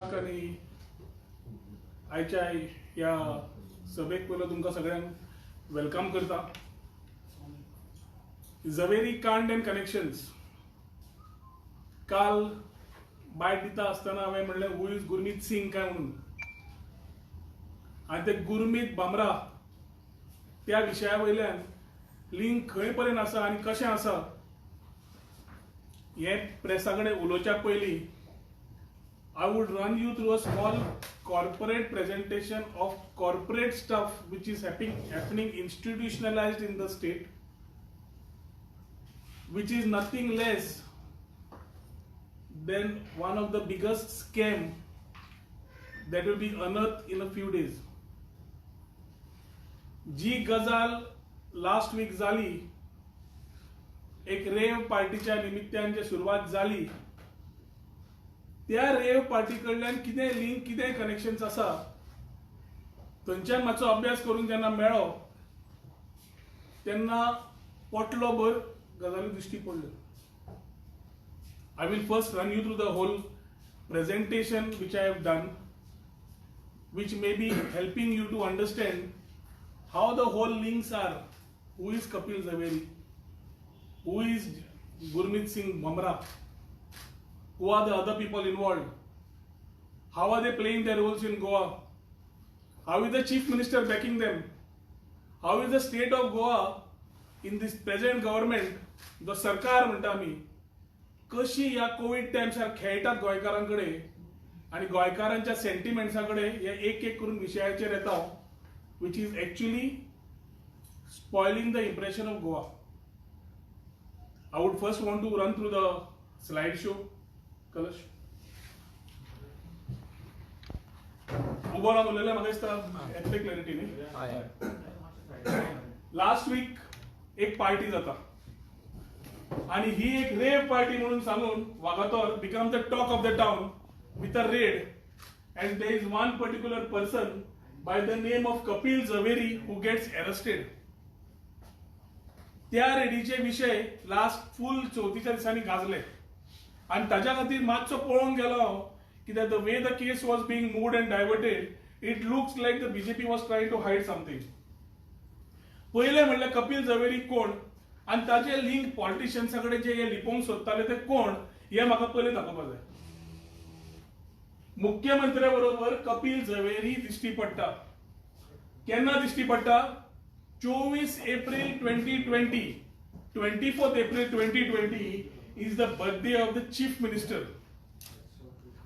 करपाक आनी आयच्या ह्या सभेक पयलो तुमकां सगळ्यांक वेलकम करता. झवेरी कांड एंड कनेक्शन्स. काल बायट दिता आसतना हांवें म्हणलें हू इज गुरमीत सिंग काय म्हणून, आनी ते गुरमीत बामरा त्या विशया वयल्यान लिंक खंय पर्यंत आसा आनी कशें आसा हे प्रेसा कडेन उलोवच्या पयलीं I would run you through a small corporate presentation of corporate stuff which is happening institutionalized in the state, which is nothing less than one of the biggest scam that will be unearthed in a few days. जी गजाल last weak जाली, एक रेव पार्टीच्या निमित्तान जी सुरवात जाली, त्या rave party कडल्यान कितें लिंक कितें कनेक्शन्स आसा थंयच्यान मातसो अभ्यास करून जेन्ना मेळ्ळो तेन्ना पोटलो भर गजाली दिश्टी पडल्यो. I will first run you through the whole presentation which I have done, which may be helping you to understand how the whole links are. Who is Kapil Zaveri? Who is Gurmeet Singh Bhamra? Who are the other people involved? How are they playing their roles in Goa? How is the chief minister backing them? How is the state of Goa in this present government, the सरकार म्हणटा आमी, कशी ह्या Covid टायम्सार खेळटात गोंयकारांकडे आनी गोंयकारांच्या सेंटिमेंट्सा कडेन हे एक एक करून विशयाचेर येता, which is actually spoiling the impression of Goa. I would first want to run through the slideshow. कलश उबो रावन उलयलें म्हाका दिसता येतले क्लॅरिटी न्ही. लास्ट वीक एक पार्टी जाता आनी ही एक रेव पार्टी म्हणून सांगून Vagator become the talk of the town with a raid, and there is one particular person by the name of Kapil Zaveri who gets arrested. त्या रेडीचे विशय लास्ट फुल 34 दिसांनी गाजले आनी ताच्या खातीर मातसो पळोवंक गेलो कित्याक the way the case was being moved and diverted it looks like the BJP was trying to hide something. पयलें म्हणल्यार कपिल झवेरी कोण आनी ताचे लिंक पॉलिटिशियन्सा कडेन जे हे लिपोवंक सोदताले ते कोण हे म्हाका पयलें दाखोवपाक जाय. मुख्यमंत्र्या बरोबर कपिल झवेरी दिश्टी पडटा. केन्ना दिश्टी पडटा? 24 April 2020. 24 April 2020 is the birthday of the chief minister.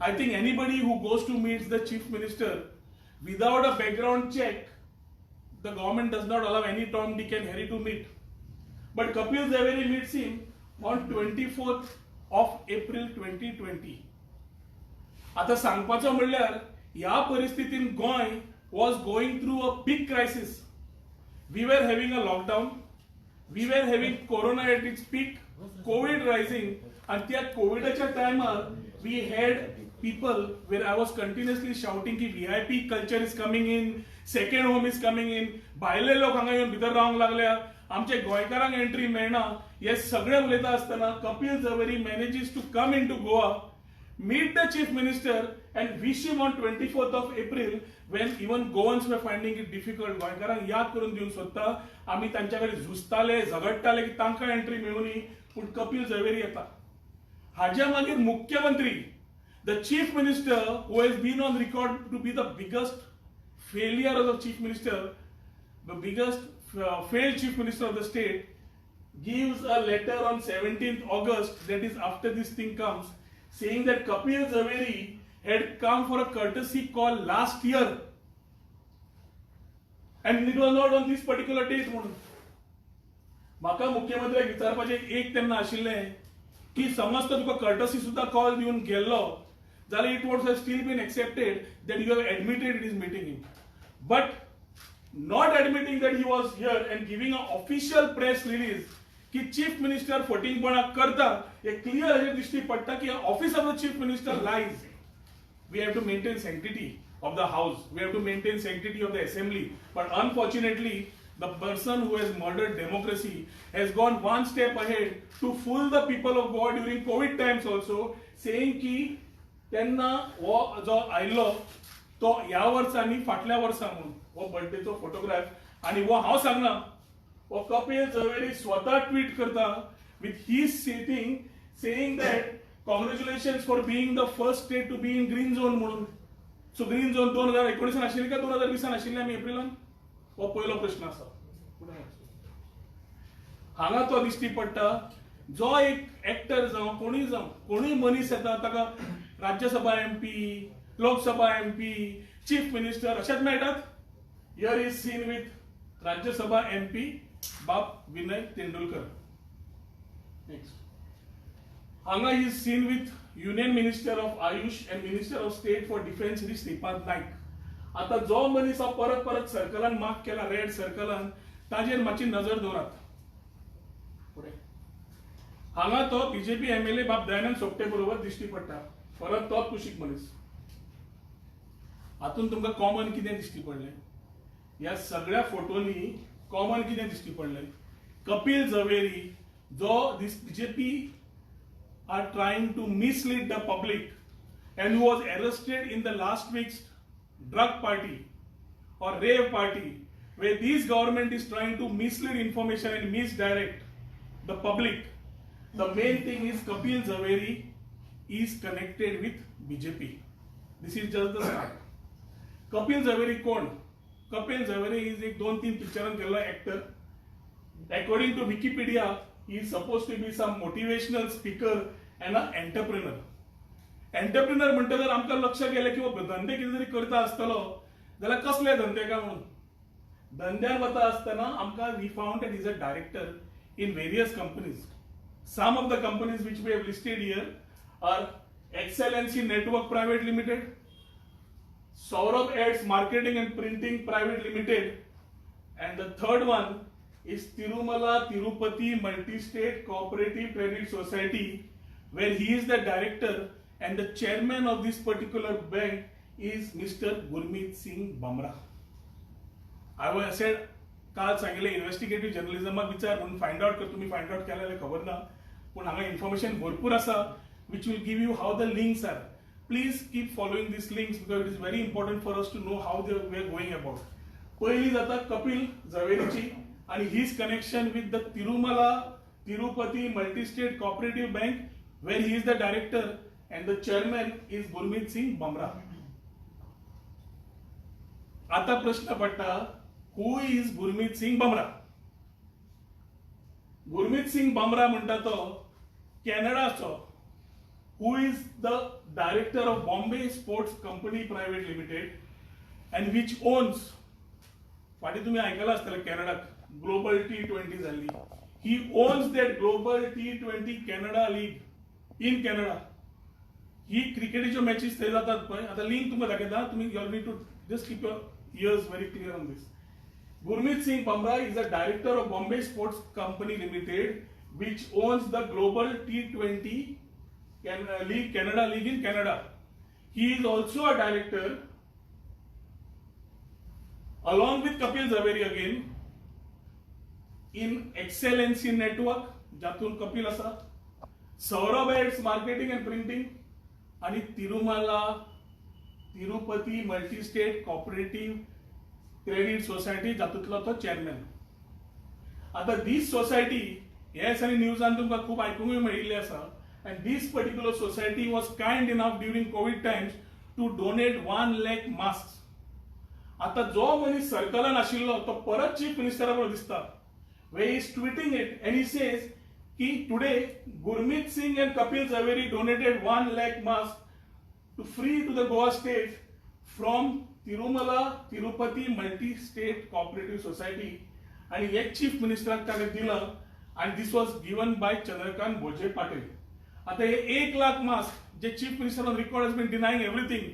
I think anybody who goes to meet the chief minister without a background check, the government does not allow any Tom, Dick and Harry to meet. But Kapil Zaveri meets him on 24th of April 2020. आता सांगपाचो म्हणल्यार ह्या परिस्थितीन Goa was going through a big crisis. We were having a lockdown. We were having corona at its peak. COVID rising, and त्या कोविडाच्या टायमार we had people where I was continuously shouting की VIP culture is coming in, second home is coming in, भायले लोक हांगा येवन भितर रावंक लागल्या, आमचे गोंयकारांक एंट्री मेळना, हे सगळे उलयता आसतना Kapil Zaveri manages to come into Goa, meet the chief minister and wish him on 24th of April when even Goans were finding it difficult. गोंयकारांक याद करून दिवंक सोदता आमी तांच्या कडेन झुजताले झगडटाले की तांकां एंट्री मेळुनी, पूण कपिल झवेरी येता. हाज्या मागीर मुख्यमंत्री, the chief minister who has been on record to be the biggest failure of the chief minister, the biggest failed chief minister of the state, gives a letter on 17th August, that is after this thing comes, saying that Kapil Zaveri had come for a courtesy call last year and it was not on this particular date. म्हणून म्हाका मुख्यमंत्र्याक विचारपाचें एक तेन्ना आशिल्लें की समज तो तुका courtesy सुद्धा call दिवन गेल्लो जाल्यार it would have still been accepted that you have admitted it is meeting him, but not admitting that he was here and giving an official press release की चीफ मिनिस्टर फटींगपणा करता, हे clear अशें दिश्टी पडटा की office of the chief minister lies. We have to maintain sanctity of the house, we have to maintain sanctity of the assembly, but unfortunately the person who has murdered democracy has gone one step ahead to fool the people of Goa during COVID times also, saying ki तेन्ना हो जो आयिल्लो तो ह्या वर्सा आनी फाटल्या वर्सा म्हणून हो बर्थडेचो फोटोग्राफ आनी हो हांव सांगना हो कपिल झवेरी स्वता ट्वीट करता with his sitting saying that congratulations for being the first state to be in green zone म्हणून. सो ग्रीन झोन 2019 आशिल्ली का 2020 आशिल्ली आमी एप्रिलान? हो पयलो प्रश्न आसा. हांगा तो दिश्टी पडटा जो एक एक्टर जावं कोणूय मनीस येता ताका Rajya Sabha MP, Lok Sabha MP, chief minister अशेच मेळटात. Here is seen with Rajya Sabha MP बाप विनय तेंडुलकर. नेक्स्ट. हांगा is seen with union minister of Ayush end minister of state for defence Shri Shripad Naik. आता जो मनीस हा परत परत सर्कलान मार्क केला रेड सर्कलान ताजेर मातशी नजर दवरात. हांगा तो बीजेपी MLA बाब दयानंद सोपटे बरोबर दिश्टी पडटा. परत तोच कुशीक मनीस. हातून तुमकां कॉमन कितें दिश्टी पडलें? ह्या सगळ्या फोटोनी कॉमन कितें दिश्टी पडलें? कपिल झवेरी जो दिस BJP are trying to mislead the public and who was arrested in the last week's drug party or rave party where this government is trying to mislead information and misdirect the public. The main thing is Kapil Zaveri is connected with BJP. This is just the start. Kapil Zaveri कोण? Kapil Zaveri is एक 2-3 पिक्चरान केल्लो actor. According to Wikipedia, he is supposed to be some motivational speaker and an entrepreneur. Entrepreneur म्हणटा जर आमकां लक्ष गेलें की वो धंदे कितें तरी करता आसतलो जाल्यार कसले धंदे काय म्हणून. धंद्यान वता आसतना आमकां we found that he is a director in various companies. Some of the companies which we have listed here are Excellency Network Private Limited, Saurabh Ads Marketing and Printing Private Limited, and the third one is Tirumala Tirupati Multi-State Cooperative Credit Society, where he is the director and the chairman of this particular bank is Mr. Gurmeet Singh Bamra. I was said काल सांगितले investigative जर्नलिझमाक विचार म्हणून find out कर. तुम्ही find out केलेले खबर ना पण हांगा इन्फॉर्मेशन भरपूर आसा which will give you how the links are. Please keep following these links because it is very important for us to know how we are going about. पहिली जाता कपिल झवेरीची आणि his connection with the Tirumala Tirupati Multi-State Cooperative Bank where he is the director and the chairman is Gurmeet Singh Bamra. आता प्रश्न पडटा who is Gurmeet Singh Bamra? Gurmeet Singh Bamra म्हणटा तो कॅनडाचो who is the director of Bombay Sports Company Private Limited and which owns फाटी तुम्ही ऐकलं आसतलें कॅनडाक global T20 जाल्ली. He owns that global T20 Canada League in Canada. ही क्रिकेटीच्यो matches थंय जातात पळय. आता लिंक तुमकां दाखयता. तुम्ही you need to just keep your ears very clear on this. Gurmeet Singh Bamra is a director of Bombay Sports Company Limited, which owns the global T20 League, Canada League in Canada. He is also a director, along with Kapil Zaveri again, in Excellency Network, ज्यातून कपिल असा, Saurabh Ads Marketing and Printing, आणि Tirumala Tirupati multi state cooperative credit society जातूंतलो तो chairman. आता दिस society yes आणि न्यूजान तुमकां खूब आयकूंक मेळिल्ली आसा and this particular society was kind enough during COVID times to donate 1 lakh masks. आता जो मनीस सर्कलान आशिल्लो तो परत चीफ मिनिस्टरा बरोबर दिसता where he is tweeting it and he says कि today Gurmeet Singh and Kapil Zaveri donated 1 lakh masks to free to the Goa state from Tirumala Tirupati Multi-State Cooperative Society and हे chief मिनिस्टराक ताणें दिलं and this was given by Chandrakant Bhoje Patel. आता हे 1 lakh mask जे chief minister on record has been denying everything,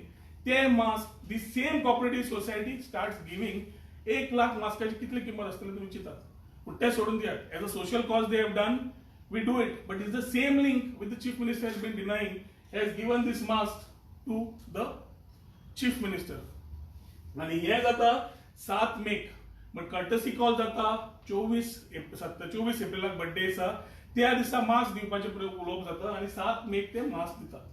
ते mask the same cooperative society starts giving. 1 lakh मास्काची कितली किंमत असतली तुम्ही चिंतात. पण ते सोडून दियात. As a social cause they have done, we do it, but it's the same link with the chief minister has been denying, has given this mask to the chief minister. आणि हे जाता 7 मेक बट कर्टसी कॉल जाता 24 एप्रिलाक birthday आसा त्या दिसा mask दिवपाचे उलोवप जाता आणि 7 मेक ते मास्क दितात.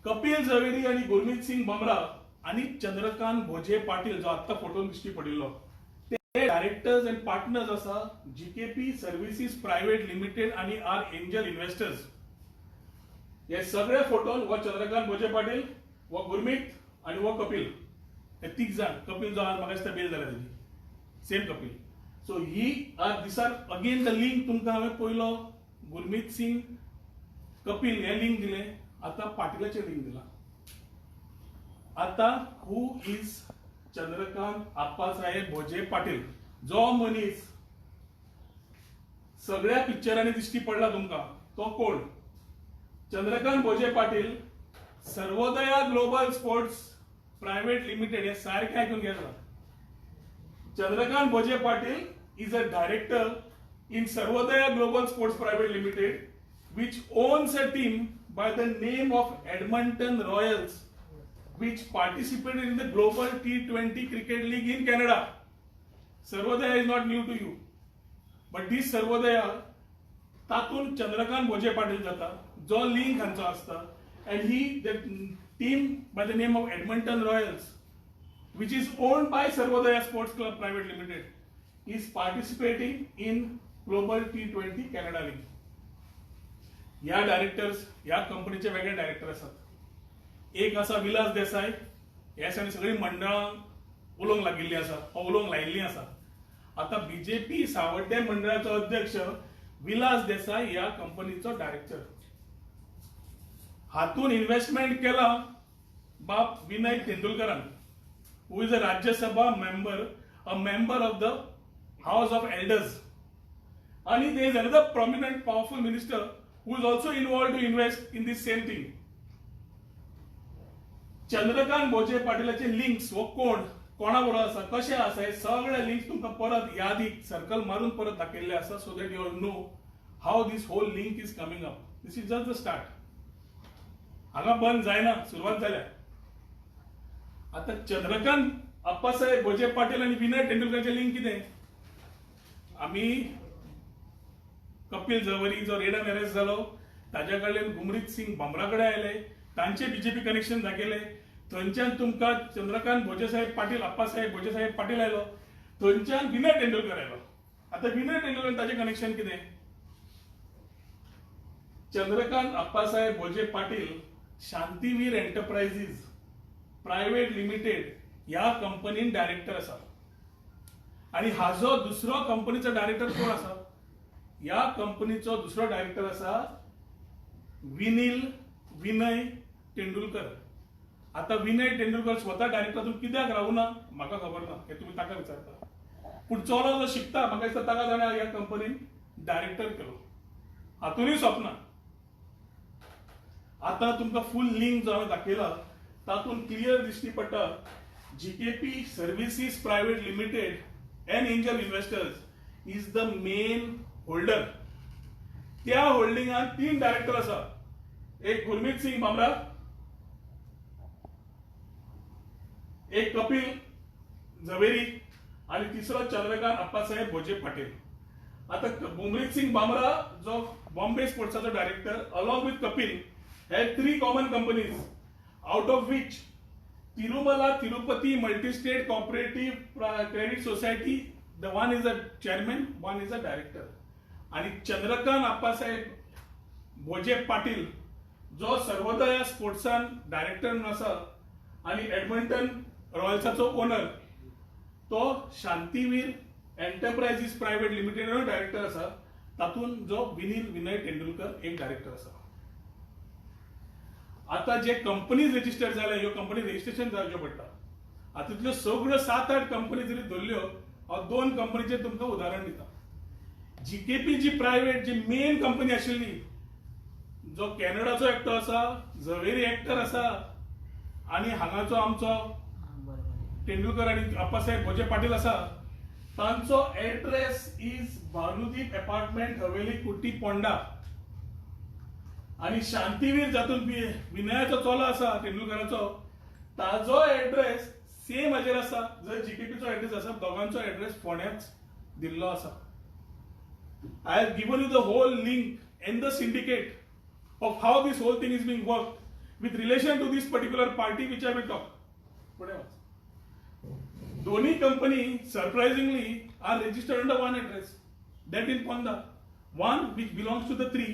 कपिल झवेरी आणि गुरमीत सिंग बामरा आणि चंद्रकांत भोजे पाटील जो आता फोटो दिश्टी पडिल्लो ते डायरेक्टर्स अँड पार्टनर्स आसा जीकेपी सर्व्हिसेस प्रायव्हेट लिमिटेड आणि आर एंजल इन्व्हेस्टर्स. हे सगळे फोटोन व चंद्रकांत भोजे पाटील व गुरमीत आणि व कपिल हे तीग जाण. कपिल जो आज म्हाका बेल जाल्या तेजी same Kapil. So he are this are again the link. तुमकां हांवें पयलो गुरमीत सिंग कपिल हे लिंक दिले, आता पाटीलाचे लिंक दिला. आता हू इज चंद्रकांत आप्पासाहेब भोजे पाटील. जो मनीस सगळ्या पिक्चरांनी दिश्टी पडला तुमका तो कोण? Chandrakant Bhoje Patil Sarvodaya global sports private limited हे सारखे ऐकून घ्यायचं. Chandrakant Bhoje Patil is a director in Sarvodaya Global Sports Private Limited, which owns a team by the name of Edmonton Royals, which participated in the Global T20 Cricket League in Canada. Sarvodaya is not new to you, but this Sarvodaya तातून चंद्रकांत भोजे पाटील जाता, जो link हांचो आसता, and he the team by the name of Edmonton Royals, which is owned by Sarvodaya Sports Club Private Limited, is participating in global T20 Canada league. या directors या कंपनीचे वेगळे director असतात. एक असा विलास देसाई, ह्या सगळी मंडळां उलोवंक लागिल्ली आसा, उलोवंक लायिल्ली आसा. आता बीजेपी सावड्डे मंडळाचो अध्यक्ष विलास देसाई ह्या कंपनीचो डायरेक्टर. हातून इन्व्हेस्टमेंट केला बाप विनय तेंडुलकरान, who is a Rajya Sabha member, a member of the house of elders. And there is another prominent, powerful minister who is also involved to invest in this same thing. Chandrakant Bhoje पाटीलाचे links व कोण कोणा बरोबर आसा, कशे आसा, हे सगळे लिंक्स तुमकां परत यादीक सर्कल मारून परत दाखयल्ले आसा, so that you all know how this whole link is coming up. This is just the start. हांगा बंद जायना, सुरवात जाल्या. आता चंद्रकांत अप्पासाहेब भोजे पाटील आणि विनय तेंडुलकरचे लिंक कितें? आम्ही कपिल झवेरी जो रेडान अरेस्ट जालो ताज्या कडल्यान गुरमीत सिंग बामरा कडेन आयले, तांचे बीजेपी कनेक्शन दाखयले. थंयच्यान तुमकां चंद्रकांत भोजे साहेब पाटील, अप्पासाहेब भोजे साहेब पाटील आयलो, थंयच्यान विनय तेंडुलकर आयलो. आता विनय तेंडुलकर ताचे कनेक्शन कितें? Chandrakant Appasaheb Bhoje Patil Shantiveer enterprises private limited ह्या कंपनीन डायरेक्टर आसा. आणि हाजो दुसरो कंपनीचो डायरेक्टर कोण आसा? या कंपनीचो दुसरो डायरेक्टर आसा विनय तेंडुलकर. आता विनय तेंडुलकर स्वतः डायरेक्टर हातून कित्याक रावना म्हाका खबर ना, हे तुम्ही ताका विचारता. पूण चलो जो शिकता म्हाका दिसता ताका जाणा ह्या कंपनीन डायरेक्टर केलो, हातूनय स्वप्ना. आता तुमकां फुल लिंक जो हांवें दाखयला तातून क्लियर दिश्टी पडटा GKP services private limited end angel investors is the main holder. त्या होल्डिंगान 3 डायरेक्टर आसा. एक गुरमीत सिंग बामरा, एक कपिल झवेरी आणि तिसरो चंद्रकांत अप्पासाहेब भोजे पाटील. आता गुरमीत सिंग बामरा जो बॉम्बे स्पोर्ट्साचो डायरेक्टर अलॉंग विथ कपिल हे 3 common companies, out of which Tirumala Tirupati multi state cooperative credit society, the one is a chairman, one is a director. आणि चंद्रकांत अप्पासाहेब भोजे पाटील जो सर्वोदया स्पोर्ट्सान डायरेक्टर म्हणून आसा आणि एडमंटन रॉयल्साचो ओनर, तो शांतीवीर एंटरप्राइजेस प्रायव्हेट लिमिटेडचो डायरेक्टर आसा. तातून जो विनय तेंडुलकर एक डायरेक्टर आसा. आता जे कंपनीज रजिस्टर जाल्या ह्यो कंपनी रजिस्ट्रेशन जावचे पडटा. आता तितल्यो सगळ्यो 7-8 कंपनी जरी धरल्यो, हांव 2 कंपनीचे तुमकां उदाहरण दिता. जीकेपी जी प्रायव्हेट जी मेन कंपनी आशिल्ली, जो कॅनडाचो एकटो आसा, झवेरी एक्टर आसा आणि हांगाचो आमचो तेंडुलकर आणि अप्पासाहेब भोजे पाटील आसा, तांचो एड्रेस इज भानुदीप अपार्टमेंट हवेली कुट्टी पोंडा. आणि शांतीवीर जातून विनयाचो चलो आसा तेंडुलकराचो, ताजो एड्रेस सेम हाजेर आसा जर जीकेपीचो एड्रेस आसा. दोगांचो एड्रेस फोंड्याच दिल्लो आसा. I have given you the whole link and the syndicate of how this whole thing is being worked. with relation to this particular party which I will talk. Whatever. Doni company surprisingly are registered under one address, that in Ponda, one which belongs to the three.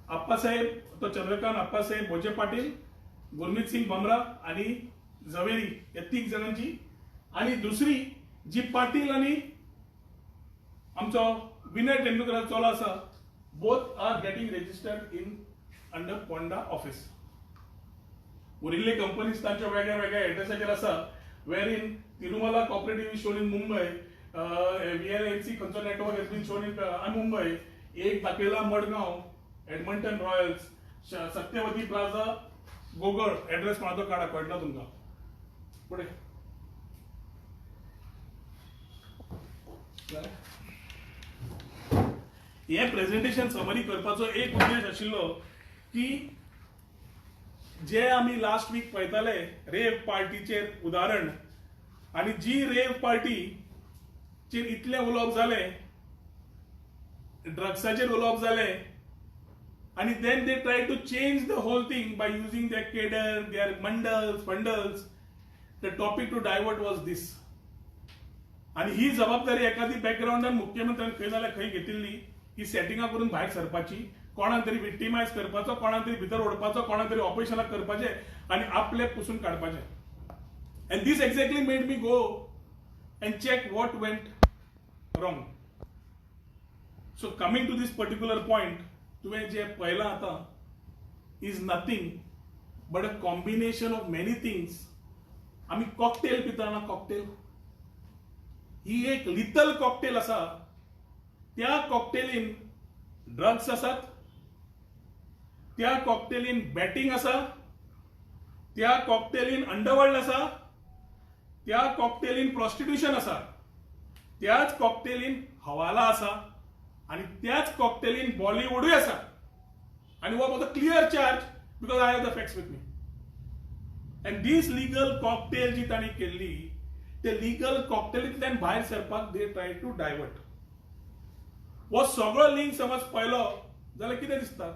Appasaheb तो चंद्रकांत अप्पासाहेब भोजे पाटील, गुरमीत सिंग बमरा आणि झवेरी या तीन जणांची, आणि दुसरी जी पाटील आणि आमचो विनय तेंडुलकर चलो आसा, both are getting registered in under Ponda office. उरिल्ले कंपनीज तांच्या वेगळ्या वेगळ्या एड्रेसाचेर आसा, where in Tirumala cooperative is shown in Mumbai, VNLC खंयचो network has been shown in Mumbai, एक दाखयला Madgaon, Edmonton Royals, Satyavati plaza, Gogol, address कोणाचो काडा कळटलो तुमकां. पुढे हे प्रेझेंटेशन समरी करपाचो एक उद्देश आशिल्लो की जे आमी लास्ट वीक पळयताले रेव पार्टीचेर उदाहरण, आणि जी रेव पार्टीचेर इतले उलोवप जाले, ड्रग्साचेर उलोवप जाले, आणि then they try to change the whole thing by using their cadre, their bundles. The topic to divert was this. आणि ही जबाबदारी एखादी बॅकग्राऊंडान मुख्यमंत्र्यान खंय जाल्यार खंय घेतिल्ली, ही सेटिंगा करून भायर सरपाची, कोणाक तरी विक्टिमायज करपाचो, कोणाक तरी भितर ओडपाचो, कोणाक तरी ऑपरेशनाक करपाचे आणि आपले पुसून काडपाचे. And this exactly made me go and check what went wrong. So coming to this particular point, तुवें जे पळयलां आतां is nothing but a combination of many things. आमी कॉकटेल पिता ना, कॉकटेल ही एक लिथल कॉकटेल आसा. त्या कॉकटेलीन ड्रग्स आसात, त्या कॉकटेलीन बॅटिंग आसा, त्या कॉकटेलीन अंडरवर्ल्ड आसा, त्या कॉकटेलीन प्रॉस्टिट्यूशन आसा, त्याच कॉकटेलीन हवाला आसा, आणि त्याच कॉकटेलीन बॉलिवूडूय आसा. आणि वो was a clear charge because I have the facts with me. And this legal cocktail जी तांणी केल्ली, ते लिगल कॉकटेलींतल्यान भायर सरपाक दे ट्राय टू डायवर्ट. वो सगळो लिंक समज पळयलो जाल्यार कितें दिसता,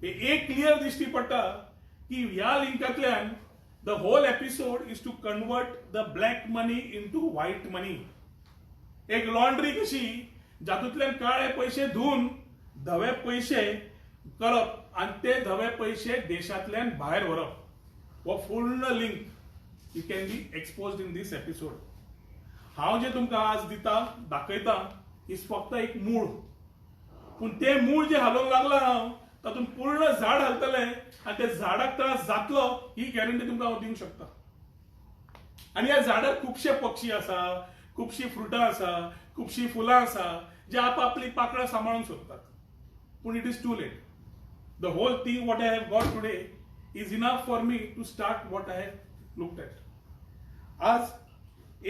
एक क्लियर दिश्टी पडटा की ह्या लिंकांतल्यान the whole episode is to convert the black money into white money. एक लॉन्ड्री कशी जातूंतल्यान काळे पैसे धुवन धवे पैसे करप आणि ते धवे पैसे देशांतल्यान भायर व्हरप. हो पूर्ण link you can be exposed in this episode. हांव जे तुमकां आज दिता, दाखयता, इज फक्त एक मूळ, पूण ते मूळ जे हालोवंक लागला हांव, तातूंत पूर्ण झाड हालतले आणि त्या झाडाक त्रास जातलो ही गॅरंटी तुमकां हांव दिवंक शकता. आणि ह्या झाडार खुबशे पक्षी आसा, खुबशीं फ्रुटां आसा, खुबशीं फुलां आसा, जे आपापली पाकळां सांबाळूंक सोदतात. पूण it is too late. The whole thing what I have got today is enough for me to start what I have looked at. आज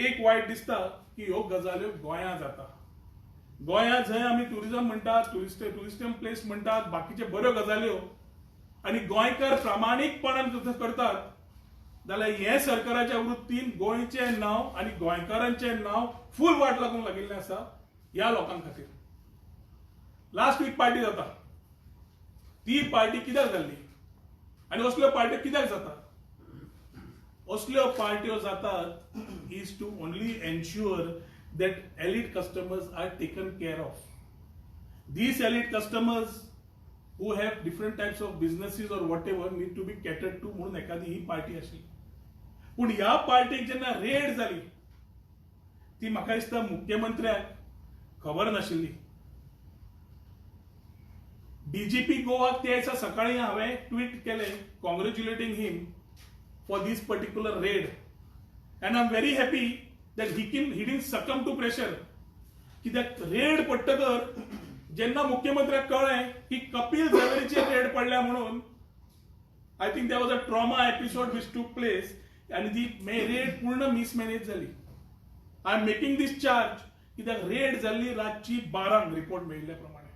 एक वायट दिसता की ह्यो गजाल्यो गोंयांत जाता. गोंयांत जंय आमी टुरिझम म्हणटात, टुरिस्टम प्लेस म्हणटात, बाकीचे बऱ्यो गजाल्यो, आणि गोंयकार प्रामाणीकपणान करतात, जाल्यार हे सरकाराच्या वृत्तीन गोंयचें नांव आणि गोंयकारांचें नांव फूल वाट लागूंक लागिल्लें आसा ह्या लोकां खातीर. लास्ट वीक पार्टी जाता, ती पार्टी कित्याक जाल्ली आणि असल्यो पार्ट्यो कित्याक जातात? असल्यो पार्ट्यो जातात is to only ensure that elite customers are taken care of. These elite customers who have different types of businesses or whatever need to be catered to म्हणून एखादी ही पार्टी आसली. पूण ह्या पार्टीक जेन्ना रेड जाली, ती म्हाका दिसता मुख्यमंत्र्याक खबर नाशिल्ली. DGP गोवाक त्या दिसा सकाळी हांवें ट्वीट केलें congratulating him for this particular raid, and I am very happy that he didn't succumb to pressure. कित्याक रेड पडटकर जेन्ना मुख्यमंत्र्याक कळ्ळें की कपिल झवेरीचेर रेड पडल्या म्हणून, I think there was a trauma episode which took place, आनी ती रेड पूर्ण मिसमॅनेज जाली. I am making this charge कित्याक रेड जाल्ली रातची 12 रिपोर्ट मेळिल्ल्या प्रमाणे.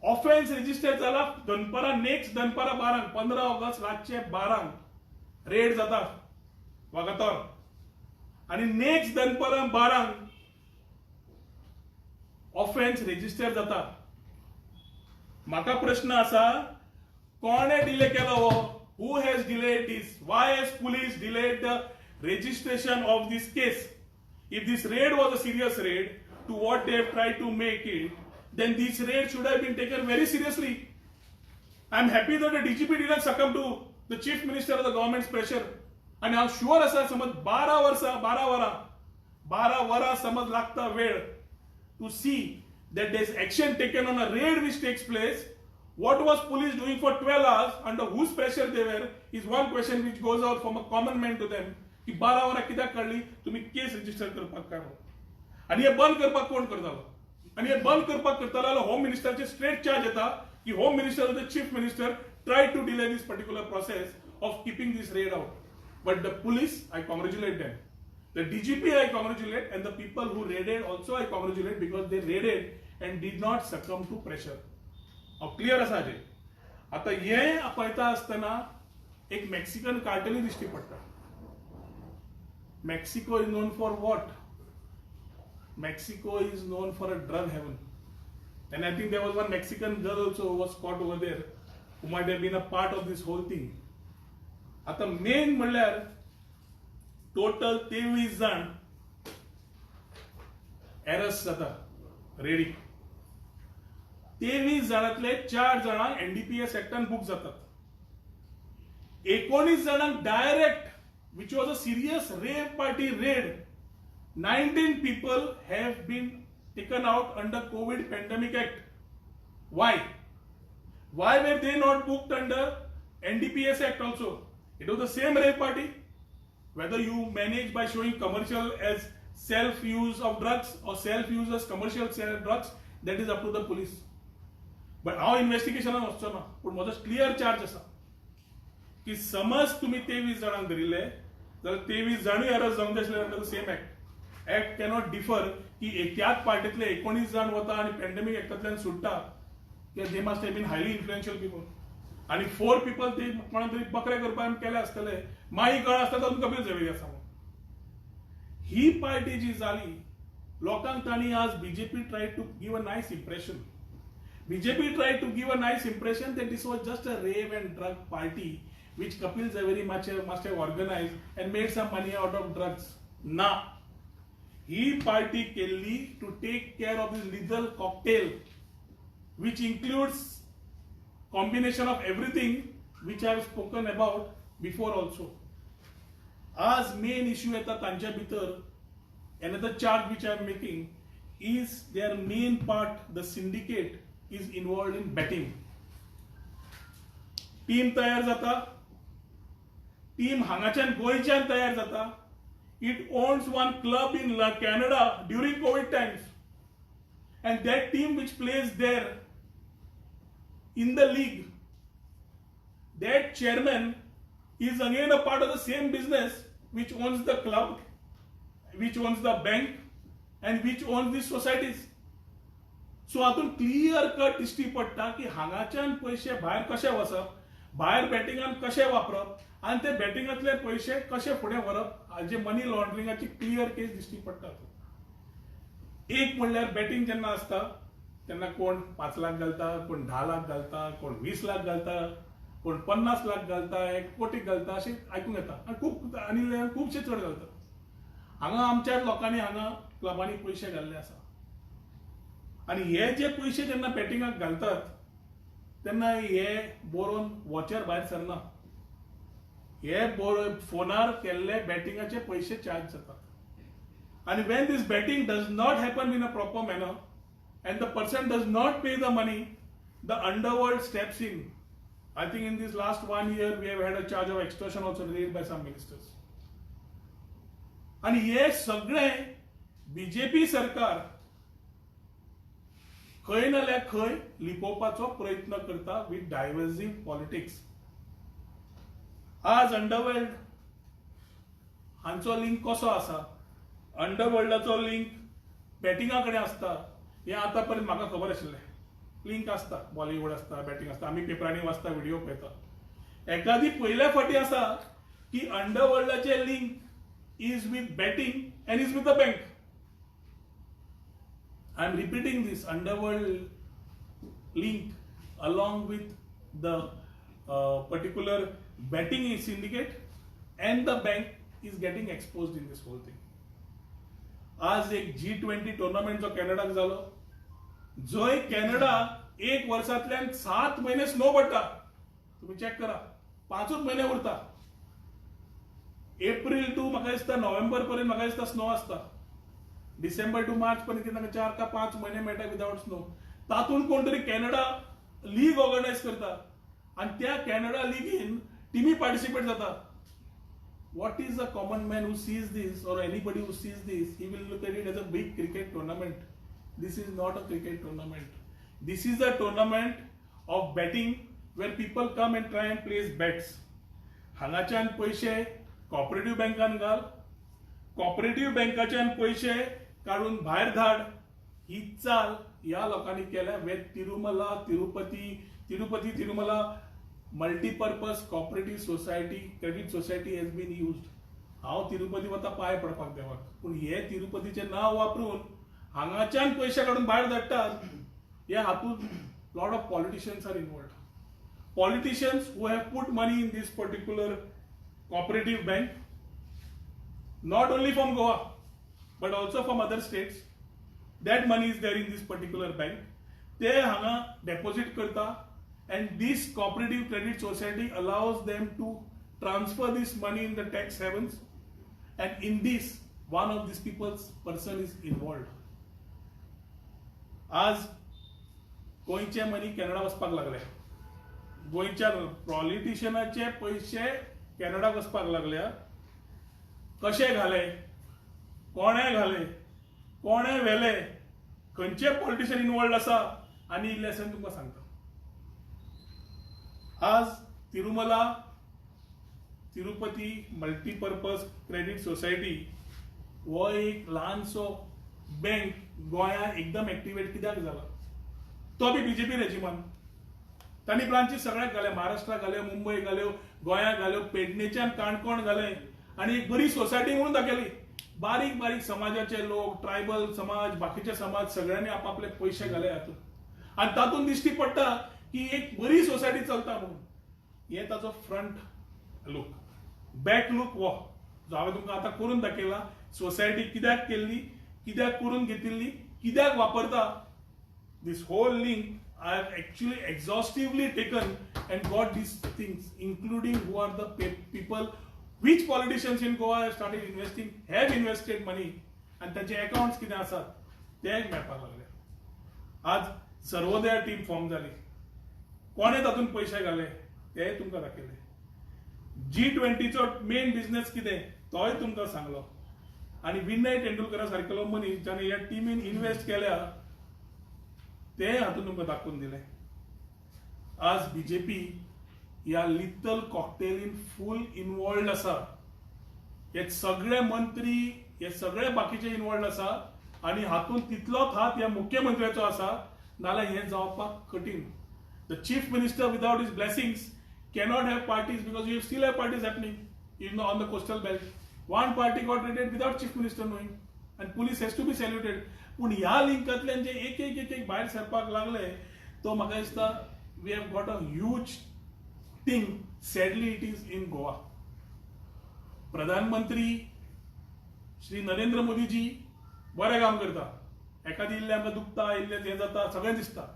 ऑफेन्स रेजिस्टर जाला दनपारा, नेक्स्ट दनपारा 12, 15 ऑगस्ट रातचे 12 रेड जाता वागातोर, आणि नेक्स्ट दनपारा 12 ऑफेन्स रेजिस्टर जाता. म्हाका प्रश्न आसा, कोणे डिले केलो हो? Who has delayed this? Why has police delayed the registration of this case? If this raid was a serious raid, to what they have tried to make it, then this raid should have been taken very seriously. I am happy that the DGP didn't succumb to the chief minister of the government's pressure. And I am sure असा समज 12 वरा समज लागता वेळ to see that there is action taken on a raid which takes place. What was police doing for 12 hours, under whose pressure they were, is one question which goes out from a common man to them. की 12 वरा कित्याक काढली तुम्ही केस register करपाक काय आणि हे बंद करपाक कोण करतालो आणि हे बंद करपाक करतालो जाल्यार होम मिनिस्टरचे स्ट्रेट चार्ज येता की home minister the chief minister tried to delay this particular process of keeping this raid out. But the police, I congratulate them. The DGP I congratulate, and the people who raided also I congratulate, because they raided and did not succumb to pressure. Clear आसा जे आता हे पळयता आसतना एक Mexican कार्टेली दिश्टी पडटा. Mexico is known for what? Mexico is known for a drug heaven. And I think there was one Mexican girl also who was caught over there, who might have been a part of this whole thing. आता main म्हणल्यार total 23 जण arrest जाता ready. 23 जणांतले 4 जणांक NDPS एक्टान book जातात. 19 जणांक direct, which was a serious rave party raid, 19 people have been taken out under COVID Pandemic Act. Why? Why were they not booked under NDPS Act also? It was the same rave party. Whether you manage by showing commercial as self-use of drugs or self-use as commercial drugs, that is up to the police. But हांव इन्व्हेस्टिगेशनान वचचो ना, पूण म्हजो clear charge आसा की समज तुम्ही 23 जणांक धरिल्ले जाल्यार 23 जाणूय arrest जावंक जाय आसले under the same act. Act cannot differ की त्याच पार्टीतले 19 जण वता आणि पॅन्डेमिक एक्टांतल्यान सुट्टा, कित्याक they must have been highly influential people. आणि 4 पीपल ते कोणा तरी बकरे करपाक केले आसतले, मागीर कळ्ळें आसता तातूंत कपिल झवेरी आसा म्हणून. ही पार्टी जी जाली, लोकांक तांणी आज BJP tried to give a nice impression. BJP tried to give a nice impression that this was just a rave and drug party which Kapil Zaveri must have organized and made some money out of drugs. Nah. He party kelli to take care of this lethal cocktail, which includes combination of everything which I have spoken about before also. As main issue at the Tanja Bitar, another charge which I am making is their main part, the syndicate, is involved in betting. Team तयार जाता, team हांगाच्यान गोंयच्यान तयार जाता. It owns one club in Canada during COVID times, and that team which plays there in the league, that chairman is again a part of the same business which owns the club, which owns the bank, and which owns the societies. So हातून clear cut दिश्टी पडटा की हांगाच्यान पयशे भायर कशे वचप, भायर बॅटिंगान कशे वापरप, आनी ते बॅटिंगांतले पयशे कशे फुडें व्हरप, हाजे मनी लॉन्ड्रिंगाची क्लियर केस दिश्टी पडटा. एक म्हणल्यार बॅटिंग जेन्ना आसता तेन्ना कोण 5 लाख घालता, कोण 10 लाख घालता, कोण 20 लाख घालता, कोण 50 लाख घालता, 1 कोटी घालता, अशें आयकूंक येता. आनी खुबशे चड घालता. हांगा आमच्या लोकांनी हांगा क्लबांनी पयशे घाल्ले आसा. आणि हे जे पयशे जेन्ना बॅटिंगाक घालतात तेन्ना हे बरोवन वॉचार भायर सरना. हे फोनार केल्ले बॅटिंगाचे पयशे चार्ज जातात. आणि when this betting does not happen in a proper manner and the person does not pay the money, the underworld steps in. I think in this last 1 year we have had a charge of extortion also raised by some ministers. आणि हे सगळे BJP सरकार खंय ना जाल्यार खंय लिपोवपाचो प्रयत्न करता विथ डायव्हर्सिंग पॉलिटिक्स. आज अंडरवर्ल्ड हांचो लिंक कसो आसा, अंडरवर्ल्डाचो लिंक बॅटिंगा कडेन आसता हें आतां पर्यंत म्हाका खबर आशिल्लें. लिंक आसता, बॉलिवूड आसता, बॅटिंग आसता, आमी पेपरांनी वाचता, व्हिडिओ पळयता. एकादी पयल्या फावटी आसा की अंडरवर्ल्डाचें link is with betting and is with the bank. I am repeating this, underworld link along with the particular betting syndicate and the bank is getting exposed in this whole thing. आज एक G20 tournament जो कॅनडाक जालो, जय Canada एक वर्षांतल्यान 7 महिने snow पडटा. तुम्ही check करा, 5च महिने उरता. एप्रिल टू म्हाका दिसता नोव्हेंबर पर्यंत म्हाका दिसता स्नो आसता. डिसेंबर टू मार्च पर्यंत तांकां 4 का 5 महिने मेळटा विदाउट स्नो. तातूंत कोण तरी कॅनडा लीग ऑर्गनायज करता आणि त्या कॅनडा लिगीन टीमी पार्टिसिपेट जाता. What is a common man who sees this, or anybody who sees this, he will look at it as a big cricket tournament. This is not a cricket tournament. This is a tournament of betting where people come and try and place bets. हांगाच्यान पैसे cooperative बँकान घाल, cooperative बँकाच्यान पैसे काढून भायर धाड, ही चाल या लोकांनी केल्या. वेद Tirumala, Tirumala multipurpose cooperative society, credit society has been used. हांव तिरुपती वता पांय पडपाक देवाक, पूण हे तिरुपतीचें नांव वापरून हांगाच्यान पयशे काडून भायर धाडटात. हे हातूंत lot of politicians are involved. Politicians who have put money in this particular cooperative bank, not only from Goa but also from other states, that money is there in this particular bank. They hanga deposit karta, and this cooperative credit society allows them to transfer this money in the tax havens, and in this one of these person is involved. आज गोंयचे मनी Canada वचपाक लागले. गोंयच्या पॉलिटिशियनाचे पैसे कॅनडाक वचपाक लागल्या. कशे घाले, कोणे घाले, कोणे व्हेले, खंयचे पॉलिटिशियन इन्वॉल्ड आसा, आनी इल्लेसन तुमकां सांगता. आज Tirumala Tirupati multipurpose credit society हो एक ल्हानसो बँक गोंयांत एकदम एक्टिवेट कित्याक जाला? तो बी बीजेपी रेजिमान. तांणी ब्रांचीस सगळ्याक घाले, महाराष्ट्राक घाल्यो, मुंबय घाल्यो, गोंयांत घाल्यो, पेडणेच्यान काणकोण घाले, आनी एक बरी सोसायटी म्हणून दाखयली. बारीक बारीक समाजाचे लोक, ट्रायबल समाज, बाकीचे समाज सगळ्यांनी आपापले पैसे घाले हातूंत. आनी तातूंत दिश्टी पडटा की एक बरी सोसायटी चलता म्हणून. हे ताचो फ्रंट लूक. बॅक लूक हो जो हांवें तुमकां आतां करून दाखयला. सोसायटी कित्याक केल्ली, कित्याक करून घेतिल्ली, कित्याक वापरता, this whole link I have actually exhaustively taken and got these things, including who are the people, which politicians in Goa have started investing, have invested money, and तांचे अकाउंट्स कितें आसात ते मेळपाक लागले. आज सर्वोदया टीम फॉर्म जाली. कोणे तातूंत पयशे घाले तेय तुमकां दाखयले. G20चो मेन बिझनेस कितें तोय तुमकां सांगलो. आनी विनय तेंडुलकरा सारकेलो मनीस जाणें ह्या टिमीन इन्वेस्ट केल्या ते हातूंत तुमकां दाखोवन दिलें. आज बीजेपी ह्या लिथल कॉकटेलीन फूल इन्वॉल्ड आसा. हे सगळे मंत्री, हे सगळे बाकीचे इन्वॉल्ड आसा, आनी हातूंत तितलोच हात ह्या मुख्यमंत्र्याचो आसा, नाल्यार हें जावपाक कठीण. The chief minister, without his blessings, cannot have parties, because you still have parties happening, even on the coastal belt. One party got raided without chief minister knowing, and police has to be saluted. पण ह्या लिंकांतल्यान जे एक भायर सरपाक लागले, तो म्हाका दिसता we have got a huge thing. Sadly, it is in Goa. प्रधानमंत्री श्री नरेंद्र मोदीजी बरें काम करता. एखादी इल्लें आमकां दुखता, इल्लें हें जाता, सगळें दिसता.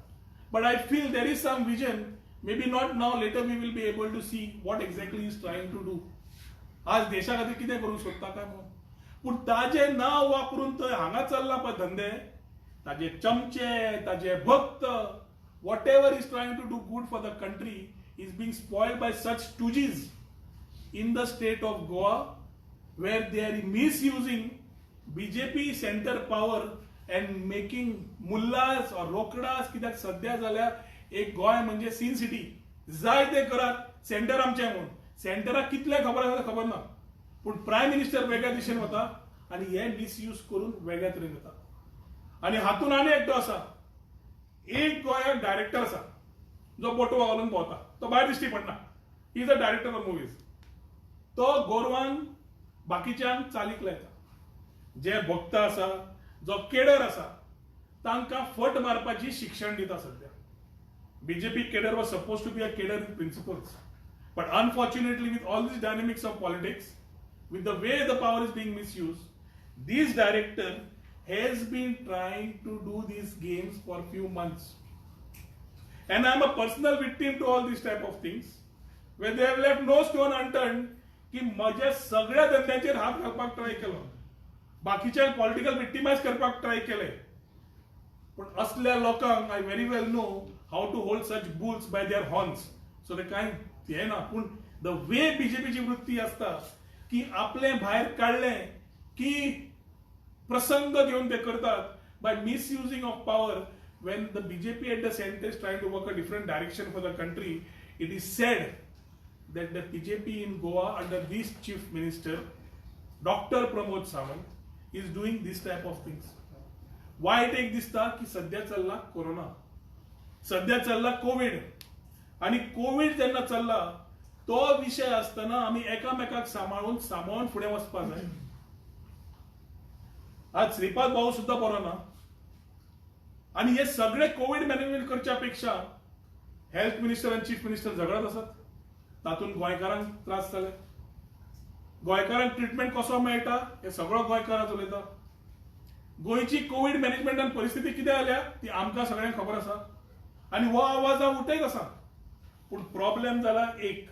But I feel there is some vision. Maybe not now, later we will be able to see what exactly he is trying to do. आज देशा खातीर कितें करूंक सोदता काय म्हणून. पूण ताजें नांव वापरून थंय हांगा चल्ला पळय धंदे, ताजे चमचे, ताजे भक्त, whatever is trying to do good for the country is being spoiled by such stooges in the state of Goa, where they are misusing BJP center power and making मुल्लास or रोकडास. कित्याक सध्या जाल्यार एक गोंय म्हणजे scene city, जाय ते करात, centre आमचें म्हणून. सेंटराक कितले खबर आसा खबर ना, पूण प्रायम मिनिस्टर वेगळ्या दिशेन वता आनी हे मिसयूज करून वेगळ्या तरेन वता. आनी हातून आनी एकटो आसा, एक गोंयाक डायरेक्टर आसा जो बोटो घालून भोंवता, तो भायर दिश्टी पडना. He is a director of movies. तो गोरवांक बाकीच्यांक चालीक लायता. जे भक्त आसा, जो केडर आसा, तांकां फट मारपाची शिक्षण दिता सध्या. BJP cadre was supposed to be a cadre with principles. But unfortunately, with all these dynamics of politics, with the way the power is being misused, this director has been trying to do these games for a few months. And I'm a personal victim to all these type of things, where they have left no stone unturned की माझ्या सगळ्या धंद्याचेर हात घालपाक try केलो, बाकीच्या political victimise करपाक try केले. पण असल्या लोकांक I very well know how to hold such bulls by their horns. सो ते काय हे ना, पूण द वे बीजेपीची वृत्ती असता की आपले भायर काढले की प्रसंग घेऊन ते करतात by misusing of power. When the BJP at the center is trying to work a different direction for the country, it is said that the BJP in Goa under this chief minister, Dr. Pramod Sawant, is doing this type of things. Why take this talk? की सध्या चालला corona, सध्या चालला Covid, आणि Covid जेन्ना चालला तो विषय असताना आम्ही एकामेकाक सांभाळून फुडें वचपाक जाय. आज श्रीपाद भाऊ सुद्धा बरो ना, आणि हे सगळे कोविड मॅनेजमेंट करच्या पेक्षा हेल्थ मिनिस्टर आणि चीफ मिनिस्टर झगडत असत. तातून गोंयकारांक त्रास जाले, गोंयकारांक ट्रीटमेंट कसो मेळटा हे सगळो गोंयकारांच उलयता. गोंयची कोविड मॅनेजमेंटान परिस्थिती कितें जाल्या ती आमकां सगळ्यांक खबर आसा, आणि हो आवाज हांव उठयत आसा. पूण प्रॉब्लेम जाला एक,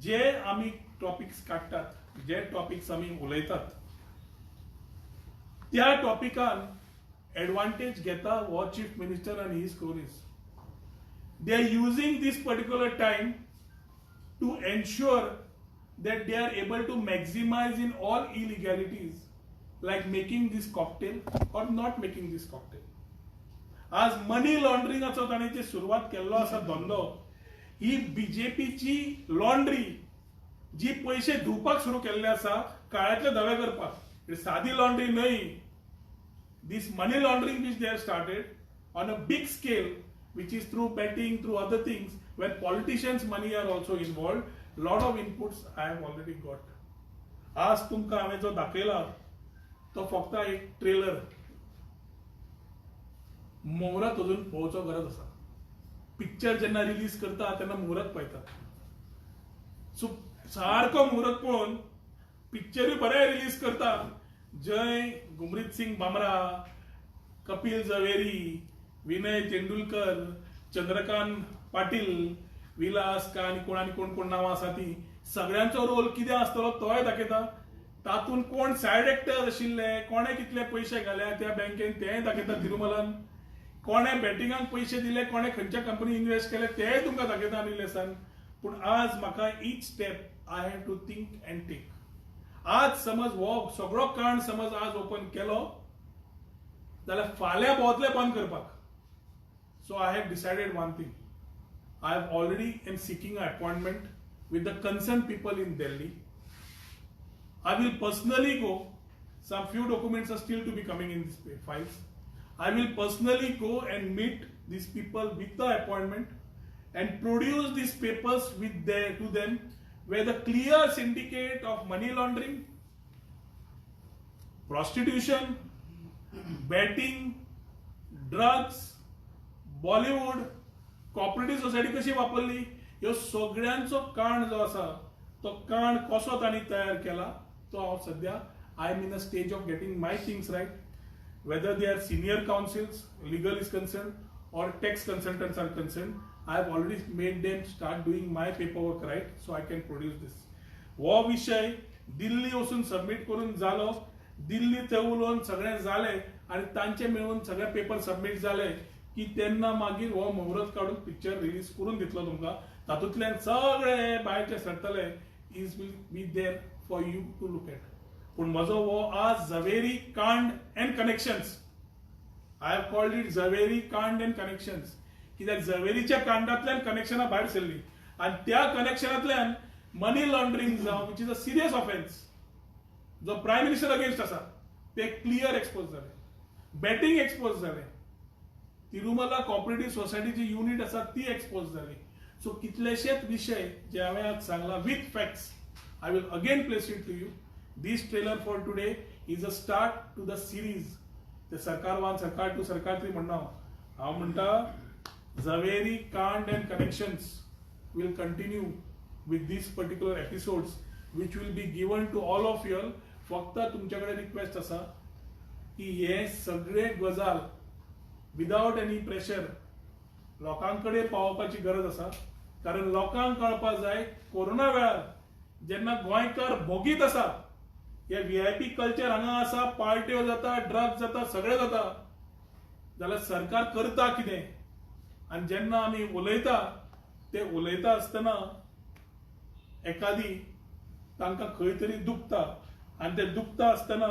जे आमी टॉपिक्स काडटात, जे टॉपिक्स आमी उलयतात, त्या टॉपिकान advantage घेता वो chief minister and his cronies. They are using this particular time to ensure that they are able to maximize in all illegalities, like making this cocktail or not making this cocktail. आज मनी लॉन्ड्रिंगाचो ताणें जी सुरवात केल्लो आसा धंदो, ही बीजेपीची laundry जी पैसे धुवपाक सुरू केल्ले आसा काळ्यातले धवे करपाक, सादी लॉन्ड्री न्हय. This money laundering which they have started on a big scale, which is through betting, through other things, where politicians' money are also involved. Lot of inputs I have already got. आज तुमकां हांवें जो दाखयला तो फक्त एक trailer. मुहूर्त अजून पळोवचो गरज आसा. पिक्चर जेन्ना रिलीज करता तेन्ना मुहूर्त पळयता. सो सारको मुहूर्त पळोवन पिक्चरूय बरें रिलीज करता. जय गुरमीत सिंग बामरा, कपिल झवेरी, विनय तेंडुलकर, चंद्रकांत पाटील, विलास का आणि कोण नांवां आसा ती सगळ्यांचो रोल कितें आसतलो तोय दाखयता. तातूंत कोण सायड एक्टर आशिल्ले, कोणे कितले पयशे घाल्या त्या बँकेन तेय दाखयता तिरुमलान, कोणे बॅटिंगाक पयशे दिले, कोणे खंयच्या कंपनी इन्वेस्ट केले तेय तुमकां दाखयता रिलेसान. पूण आज म्हाका each step I have to think and take. आज समज हो सगळो कांड समज आज ओपन केलो जाल्यार फाल्यां बोतले बंद करपाक. So I have decided one thing. I have already am seeking a appointment with the concern people in Delhi. I will personally go. Some few documents are still to be coming in these files. I will personally go and meet these people with the appointment and produce these papers to them, where the clear syndicate of money laundering, prostitution, betting, drugs, Bollywood, cooperative society कशी वापरली, ह्यो सगळ्यांचो कांड जो आसा तो कांड कसो तांणी तयार केला तो हांव सध्या I am in a stage of getting my things right. Whether they are senior counsels, legal is concern or tax consultants are concerned, I have already made them start doing my paperwork right, so I can produce this. वो विषय दिल्ली वचून submit करून जालो, दिल्ली थंय उलोवन सगळें जालें आनी तांचे मेळून सगळे पेपर सबमिट जाले की तेन्ना मागीर हो मुहूर्त काडून पिक्चर रिलीज करून दितलो तुमकां. तातूंतल्यान सगळे भायरचे सरतले, is will be there for you to look at. पूण म्हजो हो आज झवेरी कांड and connections, I have called it Zaveri Kand and Connections. कित्याक झवेरीच्या कांडांतल्यान कनेक्शनां भायर सरली आनी त्या कनेक्शनांतल्यान मनी लॉन्ड्रिंग जावन which is a serious offence जो प्रायम मिनिस्टर अगेन्स्ट आसा ते क्लियर एक्सपोज जाले. बॅटिंग एक्सपोज जाले, तिरुमला कॉपरेटिव्ह सोसायटीची युनिट आसा ती एक्सपोज जाली. सो कितलेशेच विशय जे हांवें आज सांगला with facts I will again place it to you. This trailer for today is a start to the series. ते सरकार वन सरकार टू सरकार थ्री म्हणना हांव म्हणटा Zaveri, Kand and Connections will continue with these particular episodes which will be given to all of you. फक्त तुमच्याकडे request असा की हे सगळे गजाल विदाउट एनी प्रेशर लोकांकडे पावपाची गरज असा. कारण लोकांक कळपाक जाय कोरोना वेळार जेन्ना गोंयकार भोगीत असा, हे व्हीआयपी कल्चर हांगा असा, पार्ट्यो जाता, ड्रग्स जाता, सगळे जाता, जाल्यार सरकार करता कितें. आणि जेन्ना आमी उलयता ते उलयता आसतना एखादी तांकां खंय तरी दुखता आणि ते दुखता आसतना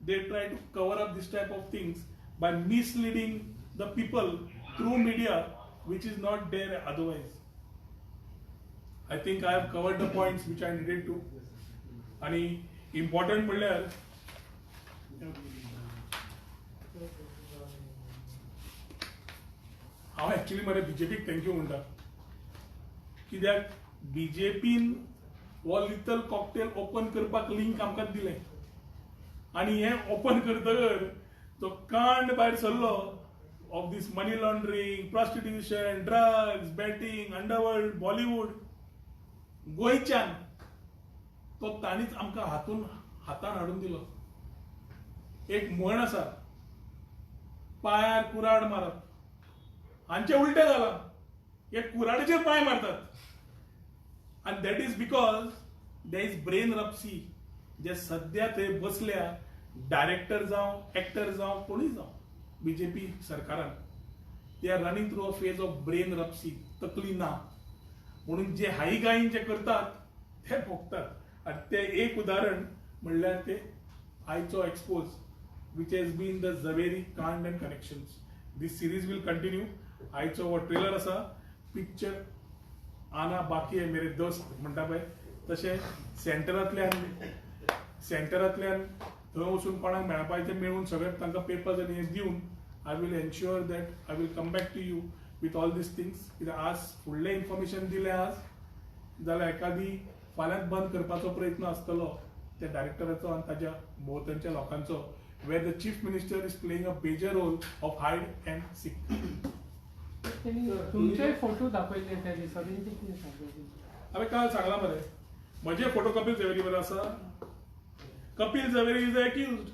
they try to cover up this type of things by misleading the people through media which is not there otherwise. I think I have covered the points which I needed to. आणि important म्हणल्यार हांव actually मरे बीजेपीक thank you म्हणटा. कित्याक बीजेपीन वो little cocktail open करपाक link आमकां दिलें आणि हे ओपन करतकर तो कांड भायर सरलो of this money laundering, prostitution, drugs, batting, underworld, Bollywood गोंयच्यान तो ताणीच आमकां हातान हाडून दिलो. एक म्हण आसा, पायार कुराड मारप. हांचे उलटें जालां, हे कुराडेचेर पांय मारतात. And that is because there is brain rupture. जे सध्या थंय बसल्या डायरेक्टर जावं एक्टर जावं कोणी जावं बीजेपी सरकारान, they are running through a phase of brain रप्सी. तकली ना म्हणून जे हाई गाईन जे करतात ते भोगतात. आणि ते एक उदाहरण म्हणल्यार ते आयचो expose which has been the Zaveri, कांड and connections. This series will continue. आयचो हो ट्रेलर असा, पिक्चर आना बाकी आहे मेरे दोस्त म्हणटा पळय तशें सेंटरांतल्यान थंय वचून कोणाक मेळपाचें मेळून सगळे तांकां पेपर्स आनी हे दिवन I will ensure that I will come back to you with all these things. कित्याक आज फुडलें इन्फॉर्मेशन दिलें आज जाल्यार एखादी फाल्यांच बंद करपाचो प्रयत्न आसतलो त्या डायरेक्टराचो आनी ताच्या भोंवतणच्या लोकांचो, where the chief minister is playing a major role of hide and seek. तुमचे फोटो दाखवले त्या दिसा हांवें काल सांगला मरे म्हजे फोटो कपिल झवेरी वर आसा. Kapil Zaveri is accused.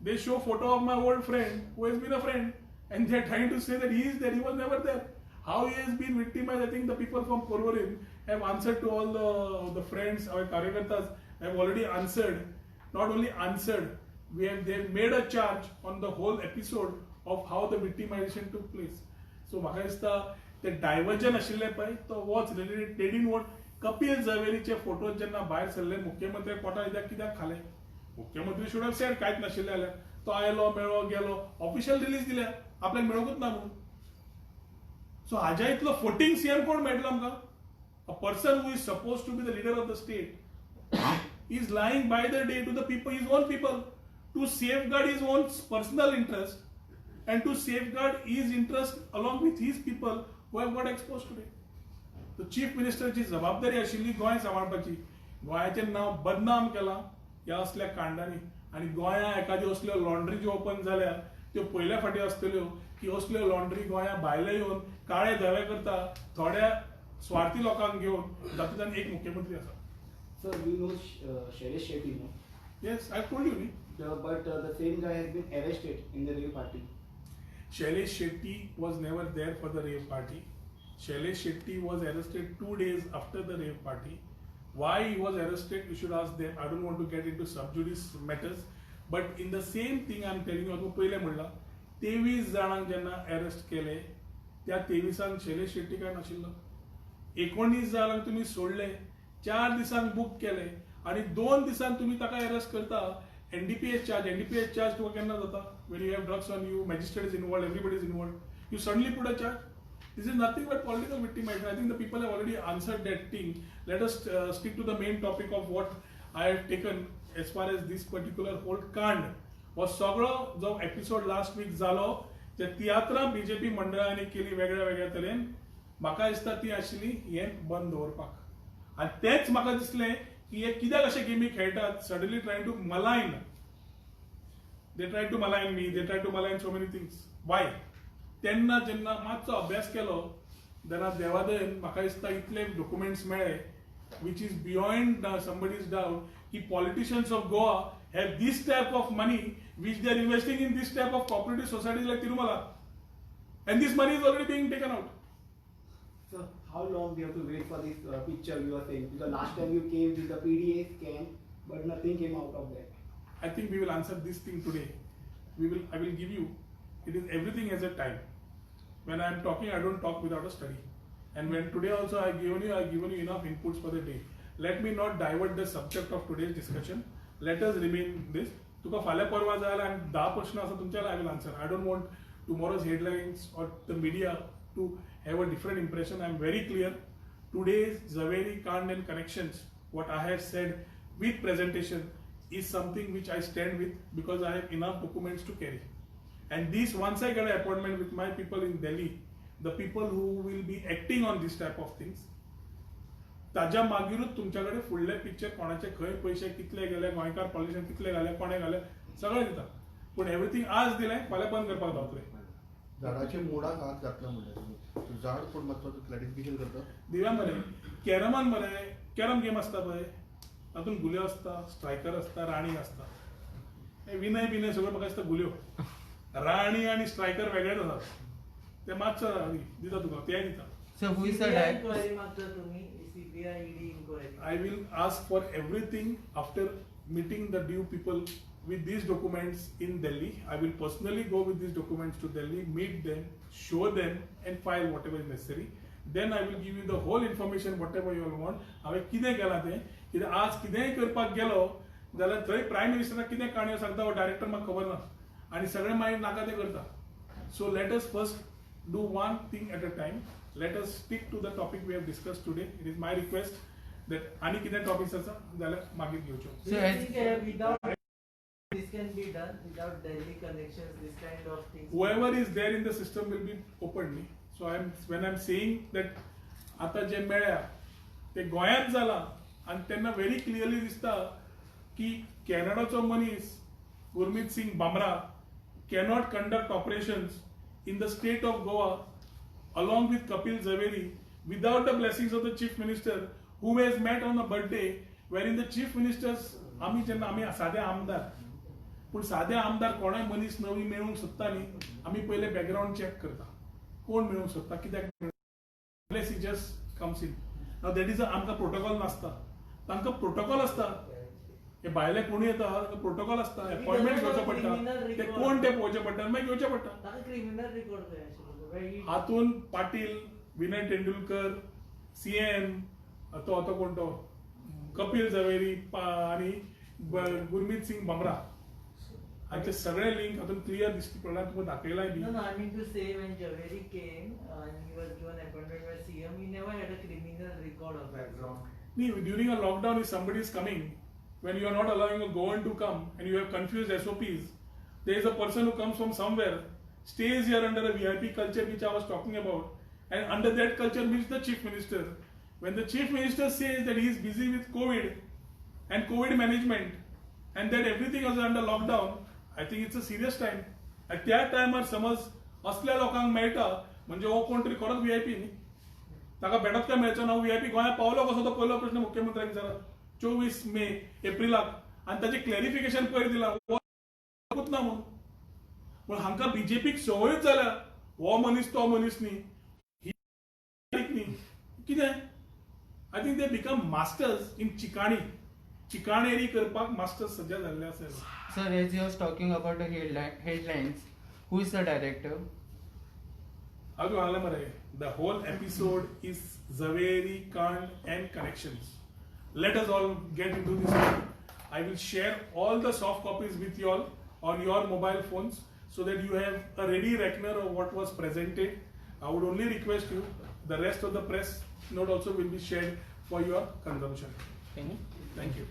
They show photo of my old friend who has been a friend and they are trying to say that he is there. He was never there. How he has been victimized, I think the people from Porvorim have answered to all the friends, our Karyakartas have already answered. Not only answered, they have made a charge on the whole episode of how the victimization took place. So म्हाका दिसता ते divergence आशिल्लें पळय तो watch related in what Kapil झवेरीचे photo जेन्ना भायर सरले मुख्यमंत्री पोटा कित्याक खाले. मुख्यमंत्री शुड हॅव सेड कांयच नाशिल्लें जाल्यार तो आयलो मेळ्ळो गेलो, ऑफिशियल रिलीज दिल्या आपल्याक मेळोकूच ना म्हणून. सो हाज्या इतलो फोटींग सीएम कोण मेळटलो आमकां? A person who is suppose to be the leader of the state is lying by the day to the people, his own people, to safeguard his own personal interest and to safeguard his interest along with his people who have got exposed today. The chief minister ची जबाबदारी आशिल्ली गोंय सांबाळपाची. गोंयाचें नांव बदनाम केलां ह्या असल्या कांडांनी. आनी गोंया एखाद्यो असल्यो लॉन्ड्री ज्यो ओपन जाल्या त्यो पयल्या फाटी आसतल्यो की असल्यो लॉन्ड्री गोंया भायले येवन काळे धवे करता थोड्या स्वार्थी लोकांक घेवन, जातूंतल्यान एक मुख्यमंत्री आसा. Sir, we know Shailesh Shetty, no? Yes, I told you. But the same guy has been arrested in the rave party. Shailesh Shetty was never there for the rave party. Shailesh Shetty was arrested 2 days after the rave party. Why he was arrested, you should ask them. I don't want to get into sub judice matters. But in the same thing I am telling you, पहिले म्हणला 23 जाणांक जेन्ना arrest केले त्या 23 शैलेश शेट्टी काय नाशिल्लो. 19 जाणांक तुम्ही सोडले, 4 दिसांक बुक केले आणि 2 दिसांक तुम्ही ताका अरेस्ट करता. NDPS charge तुका केन्ना जाता? When you have drugs on you, magistrate is involved, everybody is involved. You suddenly put a charge. This is nothing but political victimization. I think the people have already answered that thing. Let us stick to the main topic of what I have taken as far as this particular whole कांड. हो सगळो जो episode last weak जालो ते तियात्रां BJP मंडळांनी केली वेगळ्या वेगळ्या तरेन, म्हाका दिसता ती आशिल्ली हें बंद दवरपाक. आनी तेच म्हाका दिसलें की हे कित्याक अशे गेमी खेळटात, सडनली ट्राय टू मलायन. They try to malign me, they try to malign so many things. Why? तेन्ना जेन्ना मातसो अभ्यास केलो देना देवादयन म्हाका दिसता इतले डॉक्युमेंट्स मेळ्ळे which is beyond somebody's doubt कि politicians of Goa have this type of money which they are investing in this type of cooperative societies like Tirumala, and this money is already being taken out. So how long we have to wait for this picture you are saying? Because last time you came with the PDA scan, but nothing came out of that. I think we will answer this thing today. I will give you. It is everything has a time. When I am talking, I don't talk without a study. And when today also I have given you enough inputs for the day. Let me not divert the subject of today's discussion. Let us remain this. तुका फाल्या परवा जायला आणि 10 प्रश्न आसा तुमच्याला I will answer. I don't want tomorrow's headlines or the media to have a different impression. I am very clear. Today's Zaveri, Kand and connections, what I have said with presentation is something which I stand with because I have enough documents to carry. And this, once I get an appointment with my people in Delhi, the people who will be acting on this type of things, ताज्या मागीरूच तुमच्याकडे फुडले picture कोणाचे खंय पैसे कितले गेले, गोंयकार politician कितले घाले, कोणे घाले, सगळें दिता. पूण एवरीथिंग आज दिलें, फाल्यां बंद करपाक जातलें. झाडाच्या मुळाक हात घातला म्हणल्यार झाड कोण महत्वाचं क्लॅरिफिकेशन करता. दिव्यान मरे कॅरमान मरे कॅरम गेम असता पळय, तातूंत गुल्यो असता, स्ट्रायकर असता, राणी असता. विनय बिनय सगळं म्हाका दिसता गुल्यो. राणी आणि स्ट्रायकर वेगळेच आसात. ते मातसो दिता तुका, तें दिता. So who is the CBI director? inquiry मागता तुम्ही, CBI ED inquiry. I will ask for everything after meeting the due people with these documents in Delhi. I will personally go with these documents to Delhi, meet them, show them and file whatever is necessary. Then I will give you the whole information whatever you all want. हांवें कितें केलां तें, कित्याक आज कितेंय करपाक गेलो जाल्यार थंय प्रायम मिनिस्टराक कितें काणयो सांगता हो डायरेक्टर म्हाका खबर ना आनी सगळें मागीर नाका तें करता. So let us first do one thing at a time. Let us stick to the topic we have discussed today. It is my request that any कितें topics आसा जाल्यार मागीर घेवच्यो. Do you think without this can be done without Delhi connections, this kind of things? Whoever is there in the system will be openly. So when I'm saying that आता जे मेळ्ळ्या ते गोंयांत जाला आनी तेन्ना व्हेरी क्लियरली दिसता की कॅनडाचो मनीस Gurmeet Singh Bamra cannot conduct operations in the state of Goa along with Kapil Zaveri without the blessings of the Chief Minister, whom has met on a birthday, wherein the Chief Ministers, आमी सादे आमदार, पूण सादे आमदार कोणाय मनीस नवी मेळूंक सोदता न्ही, आमी पयले बॅकग्राऊंड चेक करता, कोण मेळूंक सोदता, कित्याक unless he just comes in. Now that is आमकां प्रोटोकॉल नासता, तांकां प्रोटोकॉल आसता. हे भायले कोणी येता तांकां प्रोटोकॉल आसता, अपॉइंटमेंट घेवचो पडटा, ते कोण ते पळोवचे पडटा आनी मागीर घेवचें पडटा. ताका क्रिमिनल रेकॉर्ड खंय आशिल्लो? हातून पाटील, विनय तेंडुलकर, CM, तो कोण तो कपिल झवेरी आणि गुरमीत सिंग बामरा हाचे सगळे लिंक हातून क्लियर दिसता पडला. तुका दाखयलाय बी. No, I mean to say when Javeri came and he was given appointment by CM, he never had a criminal record of background. During a lockdown, if somebody is coming, when you are not allowing a Goan to come and you have confused SOPs, there is a person who comes from somewhere, stays here under a VIP culture which I was talking about, and under that culture meets the Chief Minister. When the Chief Minister says that he is busy with COVID and COVID management and that everything is under lockdown, I think it's a serious time. At that time समज असल्या लोकांक मेळटा म्हणजे हो कोण तरी खरोच VIP न्ही, ताका भेटत काय मेळचो ना. VIP गोंया पावलो कसो तो पयलो प्रश्न मुख्यमंत्र्याक विचारला 24 मे एप्रिलाक आनी ताचें क्लॅरिफिकेशन पयर दिलां ना म्हणून. पण हांकां BJPक संवयूच जाल्या हो मनीस तो मनीस न्ही, कितें. I think they become masters in चिकाणेरी करपाक मास्टर्स सध्या जाल्ले आसा. Sir, as you was talking about the headlines, who is the director? हांव सांगलें मरे, the whole episode is Zaveri, Kand and connections. Let us all get into this. I will share all the soft copies with you all on your mobile phones so that you have a ready reckoner of what was presented. I would only request you, the rest of the press note also will be shared for your consumption. Can you? Thank you.